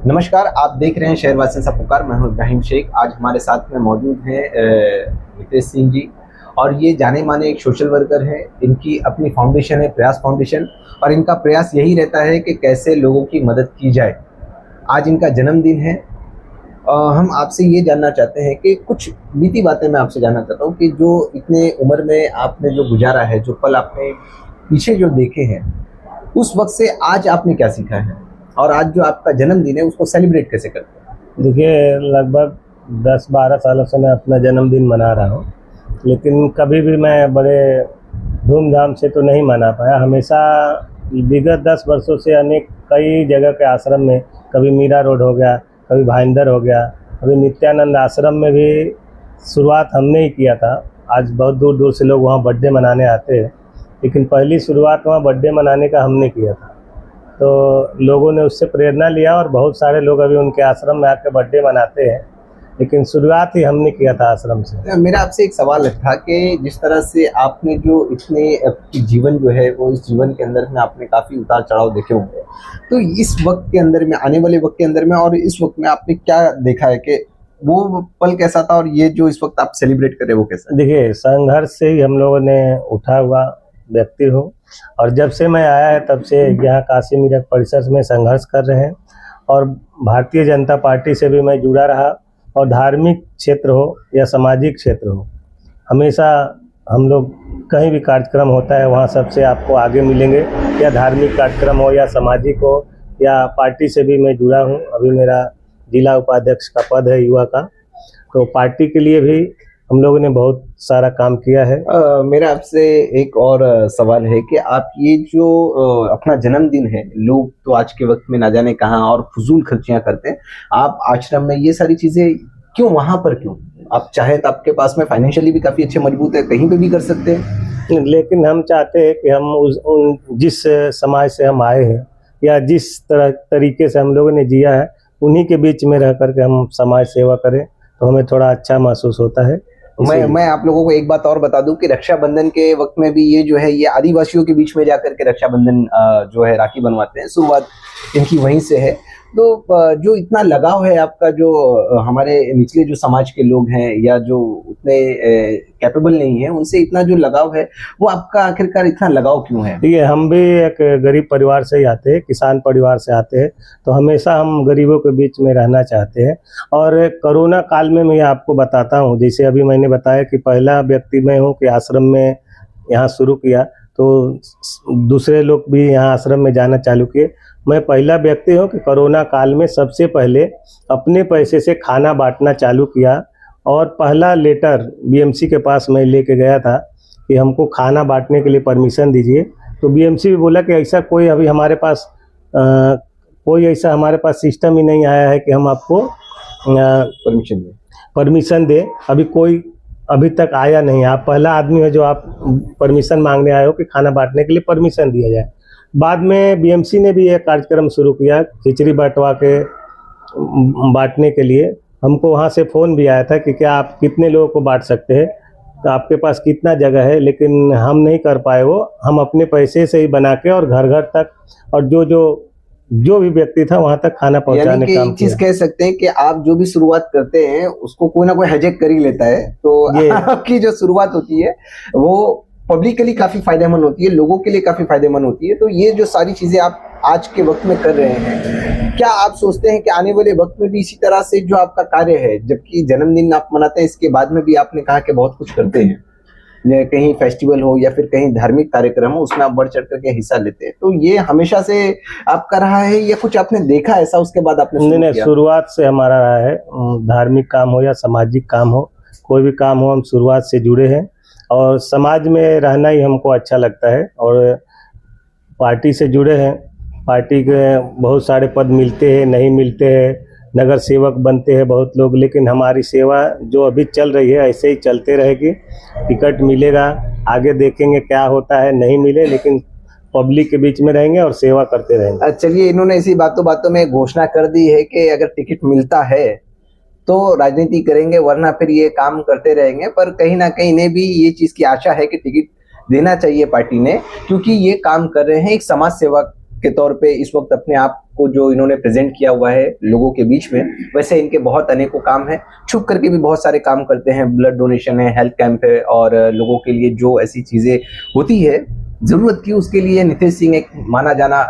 नमस्कार, आप देख रहे हैं शहरवासियों का पुकार। मैं हूं इब्राहिम शेख। आज हमारे साथ में मौजूद हैं नितेश सिंह जी, और ये जाने माने एक सोशल वर्कर हैं। इनकी अपनी फाउंडेशन है, प्रयास फाउंडेशन, और इनका प्रयास यही रहता है कि कैसे लोगों की मदद की जाए। आज इनका जन्मदिन है। हम आपसे ये जानना चाहते हैं कि कुछ बीती बातें मैं आपसे जानना चाहता हूँ कि जो इतने उम्र में आपने जो गुजारा है, जो पल आपने पीछे जो देखे हैं, उस वक्त से आज आपने क्या सीखा है, और आज जो आपका जन्मदिन है उसको सेलिब्रेट कैसे करते हैं? देखिए, लगभग 10-12 सालों से मैं अपना जन्मदिन मना रहा हूँ, लेकिन कभी भी मैं बड़े धूमधाम से तो नहीं मना पाया। हमेशा विगत 10 वर्षों से अनेक कई जगह के आश्रम में, कभी मीरा रोड हो गया, कभी भाईंदर हो गया, कभी नित्यानंद आश्रम में भी शुरुआत हमने ही किया था। आज बहुत दूर दूर से लोग वहाँ बर्थडे मनाने आते हैं, लेकिन पहली शुरुआत वहाँ बर्थडे मनाने का हमने किया था। तो लोगों ने उससे प्रेरणा लिया और बहुत सारे लोग अभी उनके आश्रम में आकर बर्थडे मनाते हैं, लेकिन शुरुआत ही हमने किया था आश्रम से। मेरा आपसे एक सवाल था कि जिस तरह से आपने जो इतने आपकी जीवन जो है, वो इस जीवन के अंदर में आपने काफ़ी उतार चढ़ाव देखे होंगे, तो इस वक्त के अंदर में, आने वाले वक्त के अंदर में और इस वक्त में आपने क्या देखा है कि वो पल कैसा था, और ये जो इस वक्त आप सेलिब्रेट कर रहे हैं वो कैसा? देखिए, संघर्ष से ही हम लोगों ने उठा हुआ व्यक्ति हूँ, और जब से मैं आया है तब से यहाँ काशी मीरठ परिसर में संघर्ष कर रहे हैं, और भारतीय जनता पार्टी से भी मैं जुड़ा रहा। और धार्मिक क्षेत्र हो या सामाजिक क्षेत्र हो, हमेशा हम लोग कहीं भी कार्यक्रम होता है वहाँ सबसे आपको आगे मिलेंगे, या धार्मिक कार्यक्रम हो या सामाजिक हो, या पार्टी से भी मैं जुड़ा हूँ। अभी मेरा जिला उपाध्यक्ष का पद है युवा का, तो पार्टी के लिए भी हम लोगों ने बहुत सारा काम किया है। मेरा आपसे एक और सवाल है कि आप ये जो अपना जन्मदिन है, लोग तो आज के वक्त में ना जाने कहाँ और फजूल खर्चियाँ करते हैं, आप आश्रम में ये सारी चीज़ें क्यों, वहाँ पर क्यों? आप चाहे तो आपके पास में फाइनेंशियली भी काफ़ी अच्छे मजबूत है, कहीं पे भी कर सकते हैं, लेकिन हम चाहते हैं कि हम जिस समाज से हम आए हैं या जिस तरीके से हम लोगों ने जिया है, उन्हीं के बीच में रह करके हम समाज सेवा करें तो हमें थोड़ा अच्छा महसूस होता है। मैं आप लोगों को एक बात और बता दूं कि रक्षाबंधन के वक्त में भी ये जो है, ये आदिवासियों के बीच में जाकर के रक्षाबंधन जो है राखी बनवाते हैं, शुरुआत इनकी वहीं से है। तो जो इतना लगाव है आपका, जो हमारे निचले जो समाज के लोग हैं या जो उतने कैपेबल नहीं है, उनसे इतना जो लगाव है, वो आपका आखिरकार इतना लगाव क्यों है? ठीक है, हम भी एक गरीब परिवार से ही आते हैं, किसान परिवार से आते हैं, तो हमेशा हम गरीबों के बीच में रहना चाहते हैं। और कोरोना काल में मैं आपको बताता हूँ, जैसे अभी मैंने बताया कि पहला व्यक्ति मैं हूँ कि आश्रम में यहाँ शुरू किया, तो दूसरे लोग भी यहाँ आश्रम में जाना चालू किए। मैं पहला व्यक्ति हूँ कि कोरोना काल में सबसे पहले अपने पैसे से खाना बांटना चालू किया, और पहला लेटर बीएमसी के पास मैं लेके गया था कि हमको खाना बांटने के लिए परमिशन दीजिए। तो बीएमसी भी बोला कि ऐसा कोई अभी हमारे पास कोई ऐसा हमारे पास सिस्टम ही नहीं आया है कि हम आपको परमिशन दें। अभी कोई अभी तक आया नहीं, आप पहला आदमी है जो आप परमिशन मांगने आए हो कि खाना बांटने के लिए परमिशन दिया जाए। बाद में बीएमसी ने भी एक कार्यक्रम शुरू किया खिचड़ी बंटवा के बांटने के लिए। हमको वहाँ से फ़ोन भी आया था कि क्या आप कितने लोगों को बांट सकते हैं, तो आपके पास कितना जगह है, लेकिन हम नहीं कर पाए वो। हम अपने पैसे से ही बना के और घर घर तक, और जो भी व्यक्ति था वहां तक खाना पहुंचाने का काम किया। चीज कह सकते हैं कि आप जो भी शुरुआत करते हैं उसको कोई ना कोई हाईजैक कर ही लेता है, तो आपकी जो शुरुआत होती है वो पब्लिकली काफी फायदेमंद होती है, लोगों के लिए काफी फायदेमंद होती है। तो ये जो सारी चीजें आप आज के वक्त में कर रहे हैं, क्या आप सोचते हैं कि आने वाले वक्त में भी इसी तरह से जो आपका कार्य है, जबकि जन्मदिन आप मनाते हैं, इसके बाद में भी आपने कहा कि बहुत कुछ करते हैं, कहीं फेस्टिवल हो या फिर कहीं धार्मिक कार्यक्रम हो, उसमें आप बढ़ चढ़ करके हिस्सा लेते हैं, तो ये हमेशा से आपका रहा है या कुछ आपने देखा ऐसा उसके बाद आपने? नहीं, शुरुआत से हमारा रहा है। धार्मिक काम हो या सामाजिक काम हो, कोई भी काम हो, हम शुरुआत से जुड़े हैं, और समाज में रहना ही हमको अच्छा लगता है। और पार्टी से जुड़े हैं, पार्टी के बहुत सारे पद मिलते हैं, नहीं मिलते हैं, नगर सेवक बनते हैं बहुत लोग, लेकिन हमारी सेवा जो अभी चल रही है ऐसे ही चलते रहेगी। टिकट मिलेगा, आगे देखेंगे क्या होता है, नहीं मिले लेकिन पब्लिक के बीच में रहेंगे और सेवा करते रहेंगे। चलिए, इन्होंने इसी बातों बातों में घोषणा कर दी है कि अगर टिकट मिलता है तो राजनीति करेंगे, वरना फिर ये काम करते रहेंगे। पर कहीं ना कहीं इन्हें भी ये चीज की आशा है कि टिकट देना चाहिए पार्टी ने, क्योंकि ये काम कर रहे हैं, एक समाज सेवा के तौर पे इस वक्त अपने आप को जो इन्होंने प्रेजेंट किया हुआ है लोगों के बीच में, वैसे इनके बहुत अनेकों काम हैं, छुप करके भी बहुत सारे काम करते हैं। ब्लड डोनेशन है, हेल्थ कैंप है, और लोगों के लिए जो ऐसी चीज़ें होती है जरूरत की, उसके लिए नितेश सिंह एक माना जाना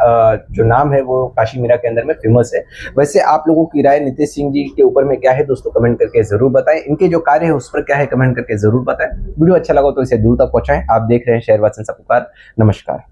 जो नाम है वो काशी मीरा के अंदर में फेमस है। वैसे आप लोगों की राय नितेश सिंह जी के ऊपर में क्या है दोस्तों, कमेंट करके जरूर बताएं। इनके जो कार्य है उस पर क्या है कमेंट करके जरूर बताएं। वीडियो अच्छा लगा तो इसे दूर तक पहुंचाएं। आप देख रहे हैं शहरवासियों सा पुकार। नमस्कार।